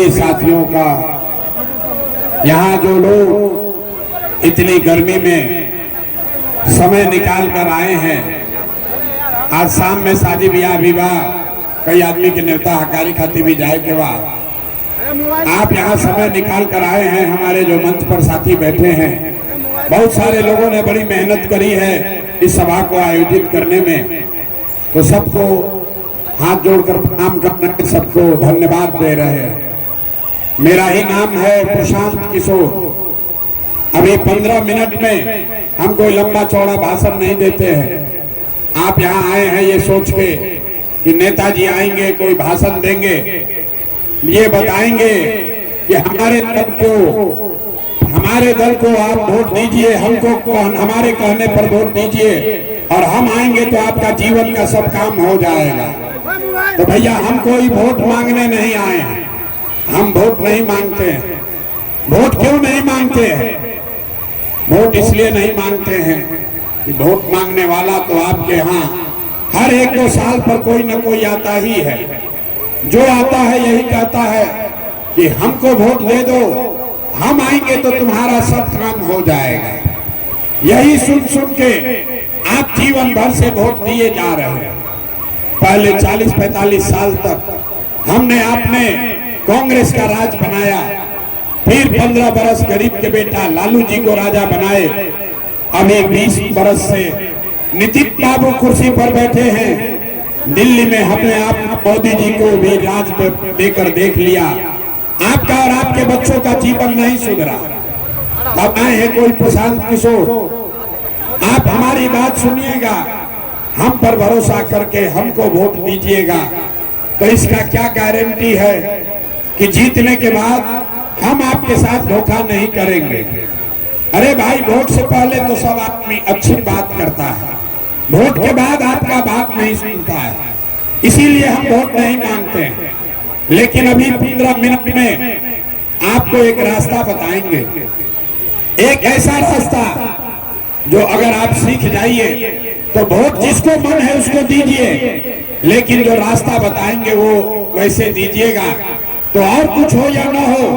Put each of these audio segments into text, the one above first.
सभी साथियों का, यहाँ जो लोग इतनी गर्मी में समय निकाल कर आए हैं, आज शाम में शादी ब्याह विवाह कई आदमी के नेता हकारी खाती भी जाए के बाद आप यहाँ समय निकाल कर आए हैं। हमारे जो मंच पर साथी बैठे हैं, बहुत सारे लोगों ने बड़ी मेहनत करी है इस सभा को आयोजित करने में, तो सबको हाथ जोड़कर प्रणाम करने सबको धन्यवाद दे रहे हैं। मेरा ही नाम है प्रशांत किशोर। अभी 15 मिनट में हम कोई लंबा चौड़ा भाषण नहीं देते हैं। आप यहाँ आए हैं ये सोच के कि नेताजी आएंगे, कोई भाषण देंगे, ये बताएंगे कि हमारे दल को आप वोट दीजिए, हमको हमारे कहने पर वोट दीजिए और हम आएंगे तो आपका जीवन का सब काम हो जाएगा। तो भैया हम कोई वोट मांगने नहीं आए हैं, हम वोट नहीं मांगते हैं। वोट क्यों नहीं मांगते हैं? वोट इसलिए नहीं मांगते हैं कि वोट मांगने वाला तो आपके यहाँ हर 1-2 साल पर कोई न कोई आता ही है। जो आता है यही कहता है कि हमको वोट दे दो, हम आएंगे तो तुम्हारा सब काम हो जाएगा। यही सुन सुन के आप जीवन भर से वोट दिए जा रहे हैं। पहले 40-45 साल तक हमने आपने कांग्रेस का राज बनाया, फिर 15 बरस गरीब के बेटा लालू जी को राजा बनाए, अभी 20 बरस से नितिन बाबू कुर्सी पर बैठे हैं। दिल्ली में हमने आप मोदी जी को भी राज देकर देख लिया। आपका और आपके बच्चों का जीवन नहीं सुधरा। अब आए हैं कोई प्रशांत किशोर, आप हमारी बात सुनिएगा, हम पर भरोसा करके हमको वोट दीजिएगा, तो इसका क्या गारंटी है कि जीतने के बाद हम आपके साथ धोखा नहीं करेंगे। अरे भाई, वोट से पहले तो सब आदमी अच्छी बात करता है, वोट के बाद आपका बात नहीं सुनता है, इसीलिए हम वोट नहीं मांगते हैं। लेकिन अभी 15 मिनट में आपको एक रास्ता बताएंगे, एक ऐसा रास्ता जो अगर आप सीख जाइए तो वोट जिसको मन है उसको दीजिए, लेकिन जो रास्ता बताएंगे वो वैसे दीजिएगा। तो और कुछ हो या ना हो,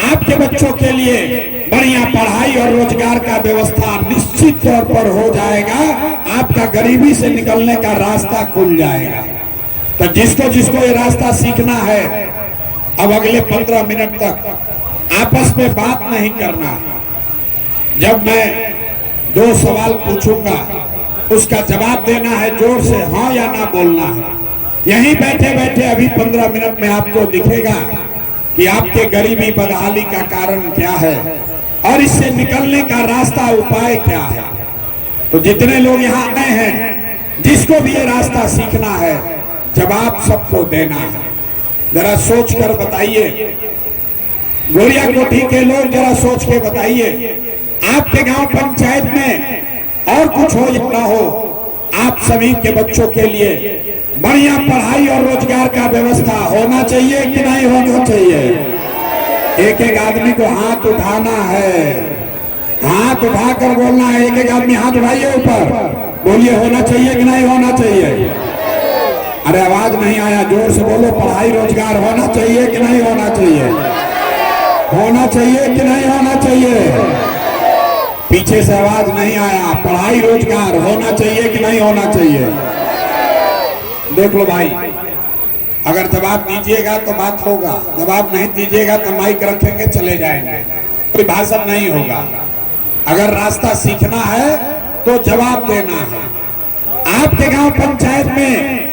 आपके बच्चों के लिए बढ़िया पढ़ाई और रोजगार का व्यवस्था निश्चित तौर पर हो जाएगा। आपका गरीबी से निकलने का रास्ता खुल जाएगा। तो जिसको जिसको ये रास्ता सीखना है, अब अगले 15 मिनट तक आपस में बात नहीं करना। जब मैं 2 सवाल पूछूंगा उसका जवाब देना है, जोर से हाँ या ना बोलना है। यहीं बैठे बैठे अभी 15 मिनट में आपको दिखेगा कि आपके गरीबी बदहाली का कारण क्या है और इससे निकलने का रास्ता उपाय क्या है। तो जितने लोग यहाँ आए हैं, जिसको भी ये रास्ता सीखना है, जवाब सबको देना है। जरा सोच कर बताइए, गोरिया कोठी के लोग जरा सोच के बताइए, आपके गांव पंचायत में और कुछ हो या ना हो, आप सभी के बच्चों के लिए बढ़िया पढ़ाई और रोजगार का व्यवस्था होना चाहिए कि नहीं होना चाहिए? एक एक आदमी को हाथ उठाना है, हाथ उठाकर बोलना है। एक एक आदमी हाथ उठाइए ऊपर, बोलिए होना चाहिए कि नहीं होना चाहिए? अरे आवाज नहीं आया, जोर से बोलो। पढ़ाई रोजगार होना चाहिए कि नहीं होना चाहिए? होना चाहिए कि नहीं होना चाहिए? पीछे से आवाज नहीं आया। पढ़ाई रोजगार होना चाहिए कि नहीं होना चाहिए? देख लो भाई, अगर जवाब दीजिएगा तो बात होगा, जवाब नहीं दीजिएगा तो माइक रखेंगे चले जाएंगे, कोई भाषण नहीं होगा। अगर रास्ता सीखना है तो जवाब देना है। आपके गांव पंचायत में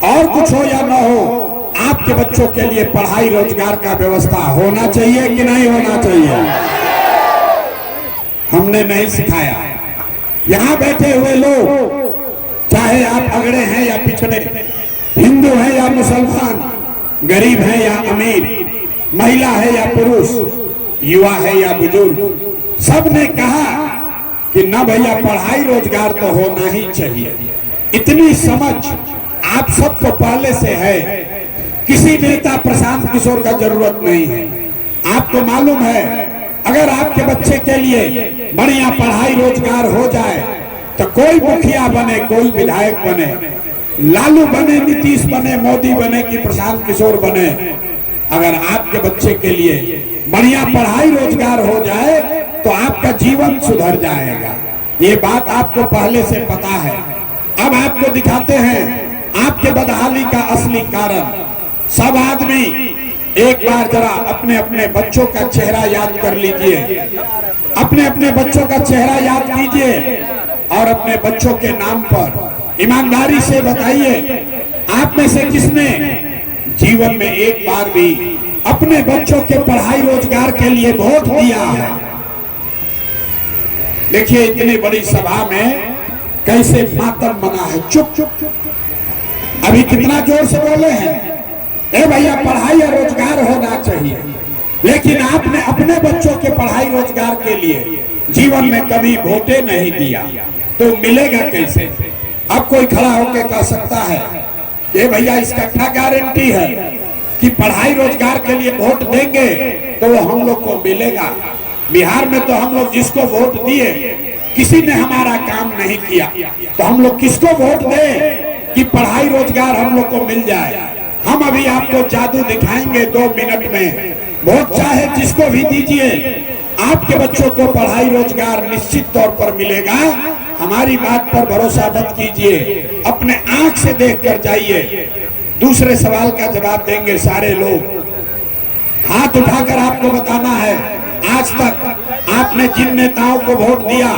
और कुछ हो या ना हो, आपके बच्चों के लिए पढ़ाई रोजगार का व्यवस्था होना चाहिए कि नहीं होना चाहिए? हमने नहीं सिखाया। यहाँ बैठे हुए लोग, चाहे आप अगड़े हैं या पिछड़े, हिंदू हैं या मुसलमान, गरीब हैं या अमीर, महिला है या पुरुष, युवा है या बुजुर्ग, सब ने कहा कि ना भैया पढ़ाई रोजगार तो होना ही चाहिए। इतनी समझ आप सबको पहले से है, किसी नेता प्रशांत किशोर का जरूरत नहीं है। आपको मालूम है, अगर आपके बच्चे के लिए बढ़िया पढ़ाई रोजगार हो जाए तो कोई मुखिया बने, कोई विधायक बने, लालू बने, नीतीश बने, मोदी बने कि प्रशांत किशोर बने, अगर आपके बच्चे के लिए बढ़िया पढ़ाई रोजगार हो जाए तो आपका जीवन सुधर जाएगा। ये बात आपको पहले से पता है। अब आपको दिखाते हैं आपके बदहाली का असली कारण। सब आदमी एक बार जरा अपने अपने बच्चों का चेहरा याद कर लीजिए, अपने अपने बच्चों का चेहरा याद कीजिए और अपने बच्चों के नाम पर ईमानदारी से बताइए, आप में से किसने जीवन में एक बार भी अपने बच्चों के पढ़ाई रोजगार के लिए वोट दिया है? देखिए इतनी बड़ी सभा में कैसे मातम मना है। चुप चुप अभी कितना जोर से बोले हैं, ए भैया पढ़ाई और रोजगार होना चाहिए, लेकिन आपने अपने बच्चों के पढ़ाई रोजगार के लिए जीवन में कभी वोटे नहीं दिया, तो मिलेगा कैसे? अब कोई खड़ा होकर कह सकता है ये भैया इसका क्या गारंटी है कि पढ़ाई रोजगार के लिए वोट देंगे तो वो हम लोग को मिलेगा? बिहार में तो हम लोग जिसको वोट दिए किसी ने हमारा काम नहीं किया, तो हम लोग किसको वोट दें कि पढ़ाई रोजगार हम लोग को मिल जाए? हम अभी आपको जादू दिखाएंगे 2 मिनट में। वोट चाहे जिसको भी दीजिए, आपके बच्चों को पढ़ाई रोजगार निश्चित तौर पर मिलेगा। हमारी बात पर भरोसा मत कीजिए, अपने आंख से देख कर जाइए। दूसरे सवाल का जवाब देंगे सारे लोग। हाथ उठाकर आपको बताना है, आज तक आपने जिन नेताओं को वोट दिया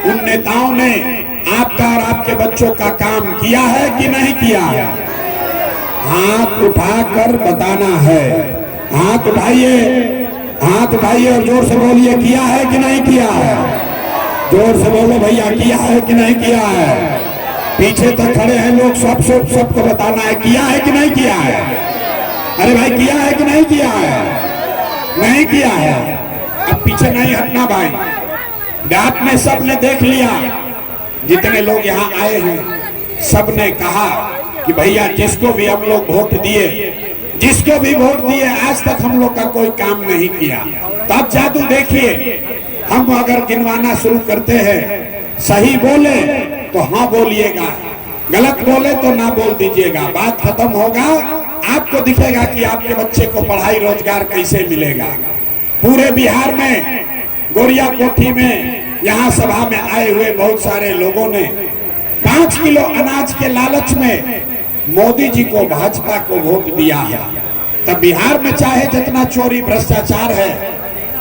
उन नेताओं ने आपका और आपके बच्चों का काम किया है कि नहीं किया? हाथ उठाकर बताना है। हाथ उठाइए, हाथ उठाइए और जोर से बोलिए, किया है कि नहीं किया है? जोर से बोलो भैया, किया है कि नहीं किया है? पीछे तक खड़े हैं लोग, सबको बताना है, किया है कि नहीं किया है? अरे भाई किया है कि नहीं किया है? नहीं किया है। अब पीछे नहीं हटना भाई। रात में सबने देख लिया, जितने लोग यहाँ आए हैं सबने कहा कि भैया जिसको भी हम लोग वोट दिए, जिसको भी वोट दिए, आज तक हम लोग का कोई काम नहीं किया। तो अब जादू देखिए, हम अगर गिनवाना शुरू करते हैं, सही बोले तो हाँ बोलिएगा, गलत बोले तो ना बोल दीजिएगा। बात खत्म होगा, आपको दिखेगा कि आपके बच्चे को पढ़ाई रोजगार कैसे मिलेगा। पूरे बिहार में गोरिया कोठी में यहाँ सभा में आए हुए बहुत सारे लोगों ने 5 किलो अनाज के लालच में मोदी जी को, भाजपा को वोट दिया है। तब बिहार में चाहे जितना चोरी भ्रष्टाचार है,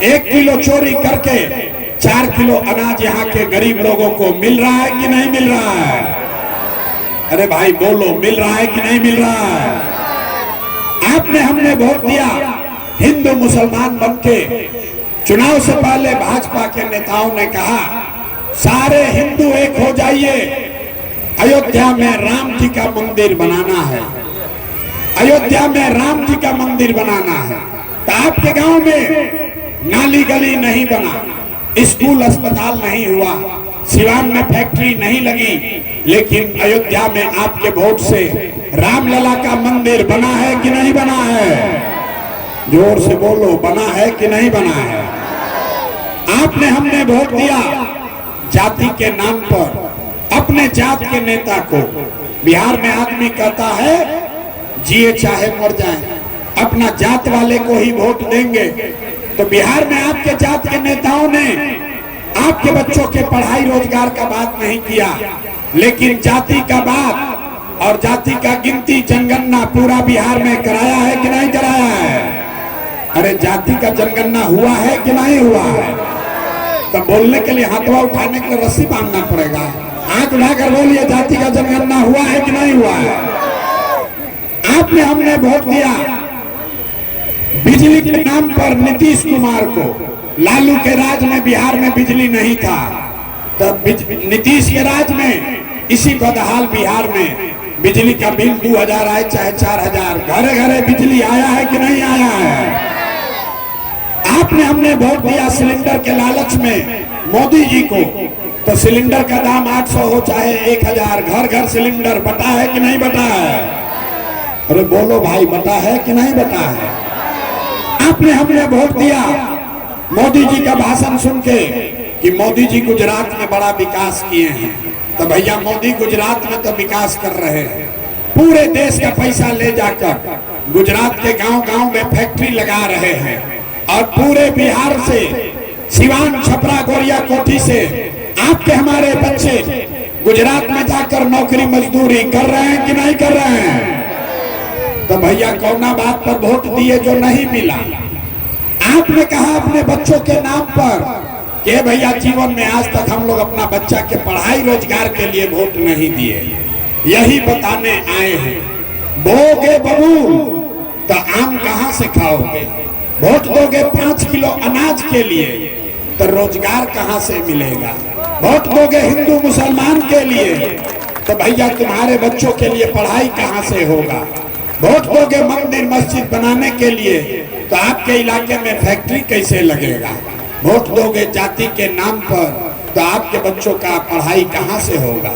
1 किलो चोरी करके 4 किलो अनाज यहाँ के गरीब लोगों को मिल रहा है कि नहीं मिल रहा है? अरे भाई बोलो, मिल रहा है कि नहीं मिल रहा है? आपने हमने वोट दिया, हिंदू मुसलमान बनके चुनाव से पहले भाजपा के नेताओं ने कहा सारे हिंदू एक हो जाइए, अयोध्या में राम जी का मंदिर बनाना है, अयोध्या में राम जी का मंदिर बनाना है। तो आपके गांव में नाली गली नहीं बना, स्कूल अस्पताल नहीं हुआ, सिवान में फैक्ट्री नहीं लगी, लेकिन अयोध्या में आपके वोट से रामलला का मंदिर बना है कि नहीं बना है? जोर से बोलो, बना है कि नहीं बना है? आपने हमने वोट दिया जाति के नाम पर, अपने जात के नेता को। बिहार में आदमी कहता है जिए चाहे मर जाए, अपना जात वाले को ही वोट देंगे। तो बिहार में आपके जात के नेताओं ने आपके बच्चों के पढ़ाई रोजगार का बात नहीं किया, लेकिन जाति का बात और जाति का गिनती जनगणना पूरा बिहार में कराया है कि नहीं कराया है? अरे जाति का जनगणना हुआ है कि नहीं हुआ है? तो बोलने के लिए हाथवा उठाने के लिए रस्सी बांधना पड़ेगा। हाथ उठाकर बोलिए, जाति का जनगणना हुआ है कि नहीं हुआ है? आपने हमने वोट दिया बिजली के नाम पर नीतीश कुमार को। लालू के राज में बिहार में बिजली नहीं था, तब नीतीश के राज में इसी बदहाल बिहार में बिजली का बिल 2000 आए चाहे 4000, घरे घरे बिजली आया है कि नहीं आया है? आपने हमने वोट दिया सिलेंडर के लालच में मोदी जी को, तो सिलेंडर का दाम 800 हो चाहे 1000, घर घर सिलेंडर बटा है कि नहीं बटा है? अरे बोलो भाई, बटा है कि नहीं बटा है? आपने हमने वोट दिया मोदी जी का भाषण सुन के कि मोदी जी गुजरात में बड़ा विकास किए हैं। तो भैया मोदी गुजरात में तो विकास कर रहे हैं, पूरे देश का पैसा ले जाकर गुजरात के गांव-गांव में फैक्ट्री लगा रहे हैं और पूरे बिहार से, सिवान, छपरा, गोरिया कोठी से आपके हमारे बच्चे गुजरात में जाकर नौकरी मजदूरी कर रहे हैं कि नहीं कर रहे हैं? तो भैया कौना बात पर वोट दिए जो नहीं मिला? आपने कहा अपने बच्चों के नाम पर कि भैया जीवन में आज तक हम लोग अपना बच्चा के पढ़ाई रोजगार के लिए वोट नहीं दिए। यही बताने आए हैं, बोगे बबूल तो आम कहां से खाओगे? वोट दोगे 5 किलो अनाज के लिए तो रोजगार कहां से मिलेगा? वोट दोगे हिंदू मुसलमान के लिए तो भैया तुम्हारे बच्चों के लिए पढ़ाई कहां से होगा? वोट दोगे मंदिर मस्जिद बनाने के लिए तो आपके इलाके में फैक्ट्री कैसे लगेगा? वोट दोगे जाति के नाम पर तो आपके बच्चों का पढ़ाई कहां से होगा?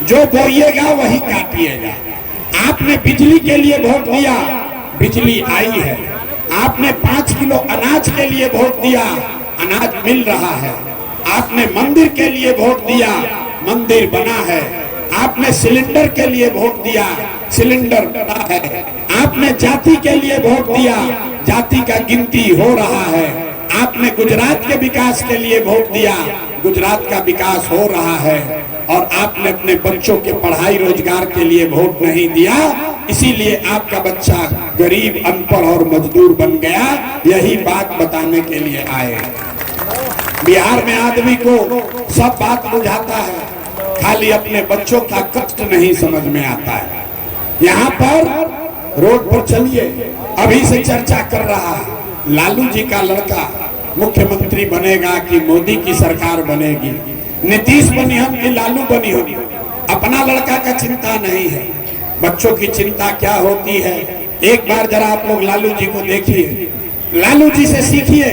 जो बोइएगा वही काटिएगा। आपने बिजली के लिए वोट दिया, बिजली आई है। आपने 5 किलो अनाज के लिए वोट दिया, अनाज मिल रहा है। आपने मंदिर के लिए वोट दिया, मंदिर बना है। आपने सिलेंडर के लिए वोट दिया, सिलेंडर बना है। आपने जाति के लिए वोट दिया, जाति का गिनती हो रहा है। आपने गुजरात के विकास के लिए वोट दिया, गुजरात का विकास हो रहा है। और आपने अपने बच्चों के पढ़ाई रोजगार के लिए वोट नहीं दिया, इसीलिए आपका बच्चा गरीब, अनपढ़ और मजदूर बन गया। यही बात बताने के लिए आए। बिहार में आदमी को सब बात बुझाता है, खाली अपने बच्चों का कष्ट नहीं समझ में आता है। यहाँ पर रोड पर चलिए, अभी से चर्चा कर रहा है लालू जी का लड़का मुख्यमंत्री बनेगा कि मोदी की सरकार बनेगी, नीतीश बनी हम कि लालू बनी होगी। अपना लड़का का चिंता नहीं है, बच्चों की चिंता क्या होती है। एक बार जरा आप लोग लालू जी को देखिए, लालू जी से सीखिए।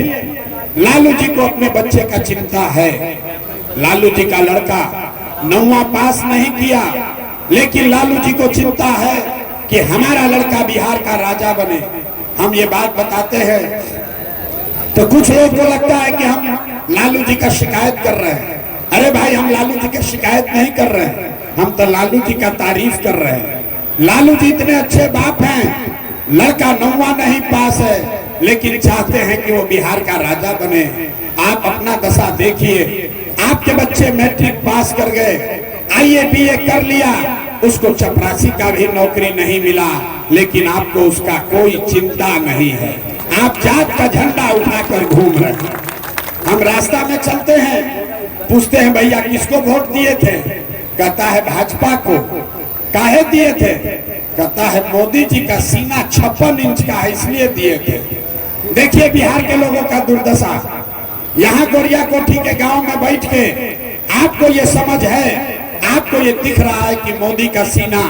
लालू जी को अपने बच्चे का चिंता है। लालू जी का लड़का 9वां पास नहीं किया, लेकिन लालू जी को चिंता है कि हमारा लड़का बिहार का राजा बने। हम ये बात बताते हैं तो कुछ लोग को लगता है कि हम लालू जी का शिकायत कर रहे हैं। अरे भाई, हम लालू जी की शिकायत नहीं कर रहे हैं, हम तो लालू जी का तारीफ कर रहे हैं। लालू जी इतने अच्छे बाप हैं, लड़का 9वां नहीं पास है लेकिन चाहते हैं कि वो बिहार का राजा बने। आप अपना दशा देखिए, आपके बच्चे मैट्रिक पास कर गए, IAA BA कर लिया, उसको चपरासी का भी नौकरी नहीं मिला, लेकिन आपको उसका कोई चिंता नहीं है। आप जात का झंडा उठाकर घूम रहे हैं। हम रास्ता में चलते हैं, पूछते हैं भैया किसको वोट दिए थे? कहता है भाजपा को। काहे दिए थे? कहता है मोदी जी का सीना 56 इंच का है इसलिए दिए थे। देखिए बिहार के लोगों का दुर्दशा। यहाँ गोरिया कोठी के गांव में बैठ के आपको ये समझ है, आपको ये दिख रहा है कि मोदी का सीना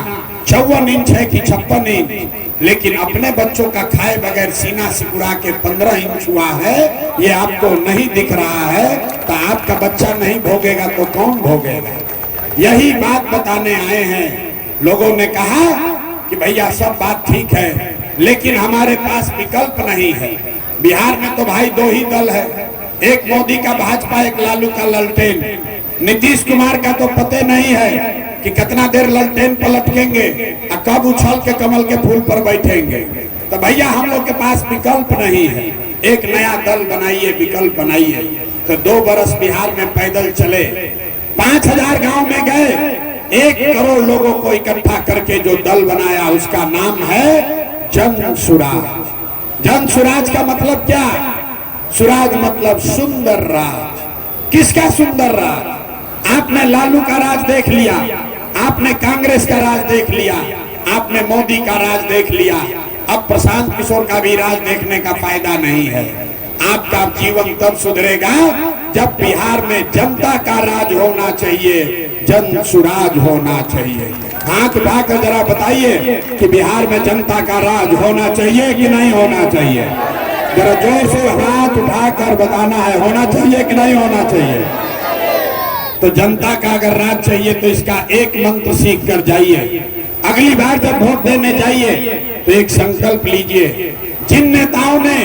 54 इंच है कि 56 इंच, लेकिन अपने बच्चों का खाए बगैर सीना सिकुड़ा के 15 इंच हुआ है, ये आपको नहीं दिख रहा है। तो आपका बच्चा नहीं भोगेगा तो कौन भोगेगा? यही बात बताने आए हैं। लोगों ने कहा कि भैया सब बात ठीक है, लेकिन हमारे पास विकल्प नहीं है। बिहार में तो भाई 2 ही दल है, एक मोदी का भाजपा, एक लालू का ललटेन। नीतीश कुमार का तो पता नहीं है कि कितना देर ललटेन पर लटकेंगे और कब उछल के कमल के फूल पर बैठेंगे। तो भैया हम लोग के पास विकल्प नहीं है, एक नया दल बनाइए, विकल्प बनाइए। तो 2 बरस बिहार में पैदल चले, 5000 गांव में गए, 1 करोड़ लोगों को इकट्ठा करके जो दल बनाया उसका नाम है जन सुराज। जन सुराज का मतलब क्या? सुराज मतलब सुंदर राज। किसका सुंदर राज? आपने लालू का राज देख लिया, आपने कांग्रेस का राज देख लिया, आपने मोदी का राज देख लिया, अब प्रशांत किशोर का भी राज देखने का फायदा नहीं है। आपका जीवन तब सुधरेगा जब बिहार में जनता का राज होना चाहिए, जन सुराज होना चाहिए। हाथ उठाकर जरा बताइए कि बिहार में जनता का राज होना चाहिए कि नहीं होना चाहिए? जरा जोर से हाथ उठाकर बताना है, होना चाहिए कि नहीं होना चाहिए? तो जनता का अगर राज चाहिए तो इसका एक मंत्र सीख कर जाइए। अगली बार जब वोट देने जाइए तो एक संकल्प लीजिए, जिन नेताओं ने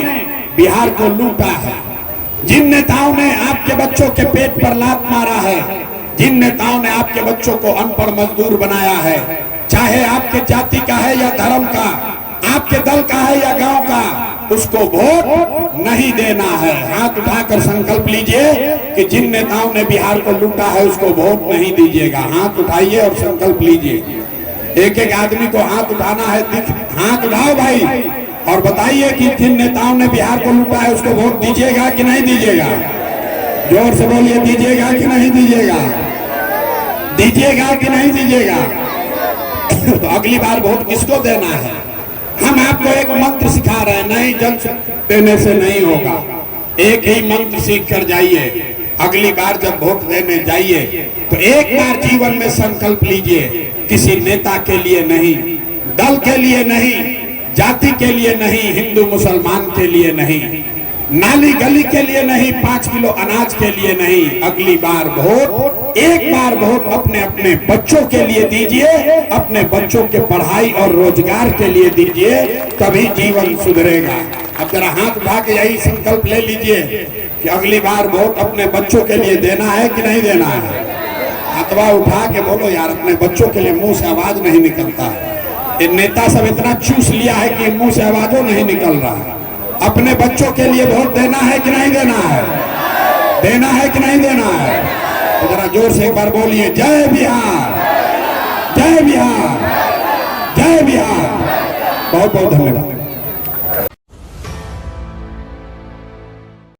बिहार को लूटा है, जिन नेताओं ने आपके बच्चों के पेट पर लात मारा है, जिन नेताओं ने आपके बच्चों को अनपढ़ मजदूर बनाया है, चाहे आपके जाति का है या धर्म का, आपके दल का है या गांव का, उसको वोट नहीं देना है। हाथ उठाकर संकल्प लीजिए कि जिन नेताओं ने बिहार को लूटा है उसको वोट नहीं दीजिएगा। हाथ उठाइए और संकल्प लीजिए। एक एक आदमी को हाथ उठाना है। हाथ उठाओ भाई और बताइए कि जिन नेताओं ने बिहार को लूटा है उसको वोट दीजिएगा कि नहीं दीजिएगा। जोर से बोलिए, दीजिएगा कि नहीं दीजिएगा, दीजिएगा कि नहीं दीजिएगा। तो अगली बार वोट किसको देना है? हम आपको एक मंत्र सिखा रहे हैं, नहीं जन देने से नहीं होगा। एक ही मंत्र सीख कर जाइए। अगली बार जब वोट देने जाइए तो एक बार जीवन में संकल्प लीजिए, किसी नेता के लिए नहीं, दल के लिए नहीं, जाति के लिए नहीं, हिंदू मुसलमान के लिए नहीं, नाली गली के लिए नहीं, 5 किलो अनाज के लिए नहीं। अगली बार वोट, एक बार वोट अपने अपने बच्चों के लिए दीजिए, अपने बच्चों के पढ़ाई और रोजगार के लिए दीजिए, तभी जीवन सुधरेगा। अब जरा हाथ उठा के यही संकल्प ले लीजिए कि अगली बार वोट अपने बच्चों के लिए देना है कि नहीं देना है। हाथवा उठा के बोलो यार, अपने बच्चों के लिए। मुंह से आवाज नहीं निकलता। ये नेता सब इतना चूस लिया है कि मुंह से आवाजों नहीं निकल रहा। अपने बच्चों के लिए वोट देना है कि नहीं देना है, देना है कि नहीं देना है। तो जरा जोर से एक बार बोलिए, जय बिहार, जय बिहार, जय बिहार। बहुत बहुत धन्यवाद।